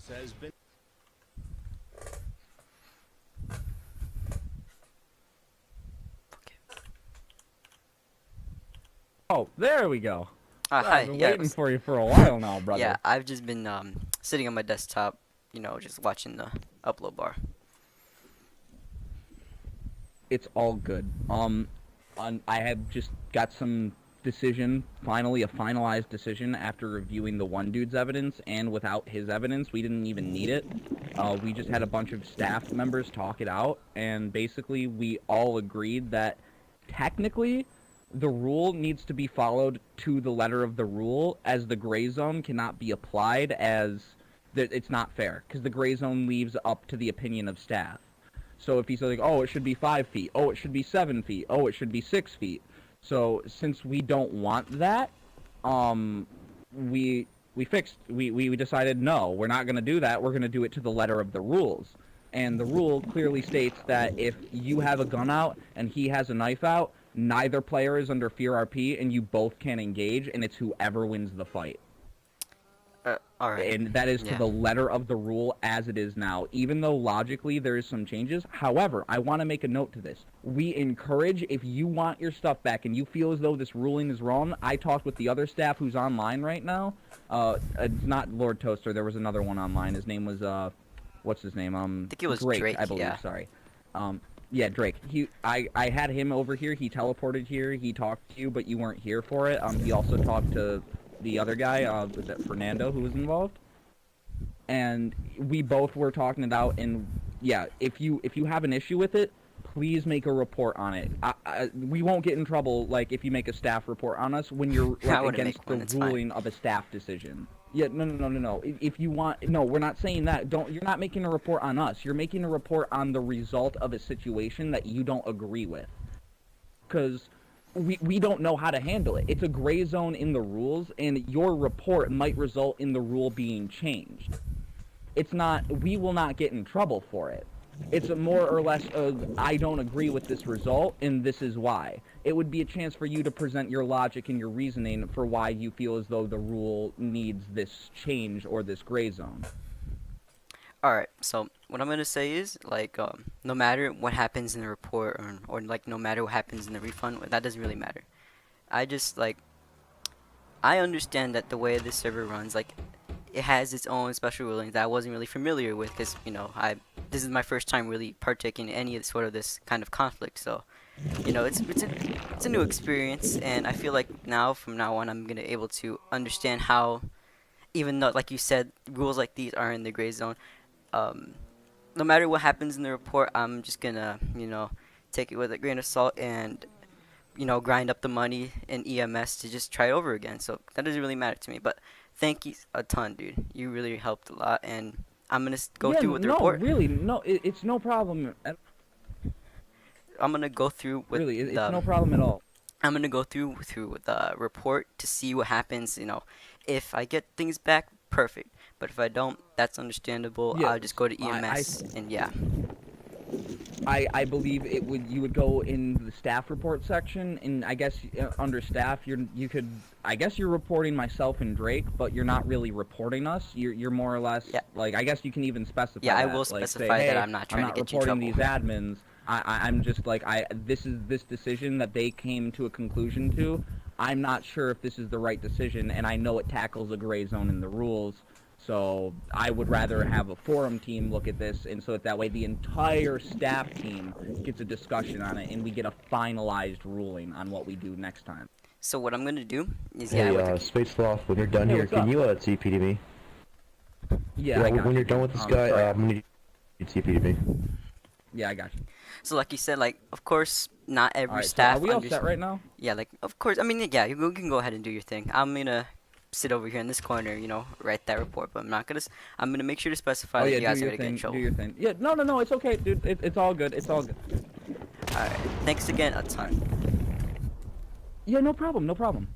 has been. Oh, there we go. Hi. I've been Yeah, waiting for you for a while now, brother. yeah. I've just been sitting on my desktop, just watching the upload bar. It's all good. I have just got some decision, finally a finalized decision after reviewing the one dude's evidence, and without his evidence, we didn't even need it. We just had a bunch of staff members talk it out, and basically we all agreed that technically the rule needs to be followed to the letter of the rule, as the gray zone cannot be applied as it's not fair, because the gray zone leaves up to the opinion of staff. So if he's like, oh, it should be 5 feet, oh, it should be 7 feet, oh, it should be 6 feet. So since we don't want that, we decided, no, we're not going to do that. We're going to do it to the letter of the rules. And the rule clearly states that if you have a gun out and he has a knife out, neither player is under fear RP, and you both can engage, and it's whoever wins the fight. All right. And that is to the letter of the rule as it is now, even though logically there is some changes. However, I want to make a note to this. We encourage, if you want your stuff back and you feel as though this ruling is wrong, I talked with the other staff who's online right now. Not Lord Toaster, there was another one online. His name was, what's his name? I think it was Drake, I believe, yeah. sorry. Yeah, Drake. I had him over here. He teleported here. He talked to you, but you weren't here for it. He also talked to the other guy, was that Fernando, who was involved? And we both were talking it out, and yeah, if you have an issue with it, please make a report on it. We won't get in trouble, like, if you make a staff report on us when you're against the ruling of a staff decision. Yeah, no. If you want, no, we're not saying that. You're not making a report on us. You're making a report on the result of a situation that you don't agree with. Because we don't know how to handle it. It's a gray zone in the rules, and your report might result in the rule being changed. It's not, we will not get in trouble for it. It's a more or less I don't agree with this result, and this is why. It would be a chance for you to present your logic and your reasoning for why you feel as though the rule needs this change or this gray zone. Alright, so what I'm gonna say is, like, no matter what happens in the report, or like, no matter what happens in the refund, that doesn't really matter. I just, like, I understand that the way this server runs, like, it has its own special rulings that I wasn't really familiar with, because, this is my first time really partaking in any of sort of this kind of conflict, so, it's a new experience, and I feel like from now on, I'm gonna be able to understand how, even though, like you said, rules like these are in the gray zone, no matter what happens in the report, I'm just gonna, take it with a grain of salt and, grind up the money in EMS to just try it over again. So that doesn't really matter to me. But thank you a ton, dude. You really helped a lot, and I'm gonna go through with the report. No, really, no, it's no problem. I'm gonna go through with it's no problem at all. I'm gonna go through the report to see what happens. If I get things back, perfect. But if I don't, that's understandable. Yeah, I'll just go to EMS, and yeah. I believe you would go in the staff report section, and I guess under staff I guess you're reporting myself and Drake, but you're not really reporting us. You're more or less like, I guess you can even specify. Yeah, that. I will Like, specify say, that hey, I'm not trying to get you in reporting trouble. these admins. I'm just like, this is this decision that they came to a conclusion to. I'm not sure if this is the right decision, and I know it tackles a gray zone in the rules. So I would rather have a forum team look at this, and so that way the entire staff team gets a discussion on it, and we get a finalized ruling on what we do next time. So what I'm gonna do is Hey, Space Loft, when you're done here, can you TP to me? Yeah, when you're done with this guy, I'm gonna need TP to me. Yeah, I got you. So like you said, like, of course, not every Alright, staff. so are we all set right now? Yeah, like, of course. I mean, yeah, you can go ahead and do your thing. I'm gonna sit over here in this corner, write that report, but I'm gonna make sure to specify that you guys are gonna get in trouble. Do your thing. Yeah, no, it's okay, dude. It's all good. It's all good. Alright, thanks again a ton. Yeah, no problem.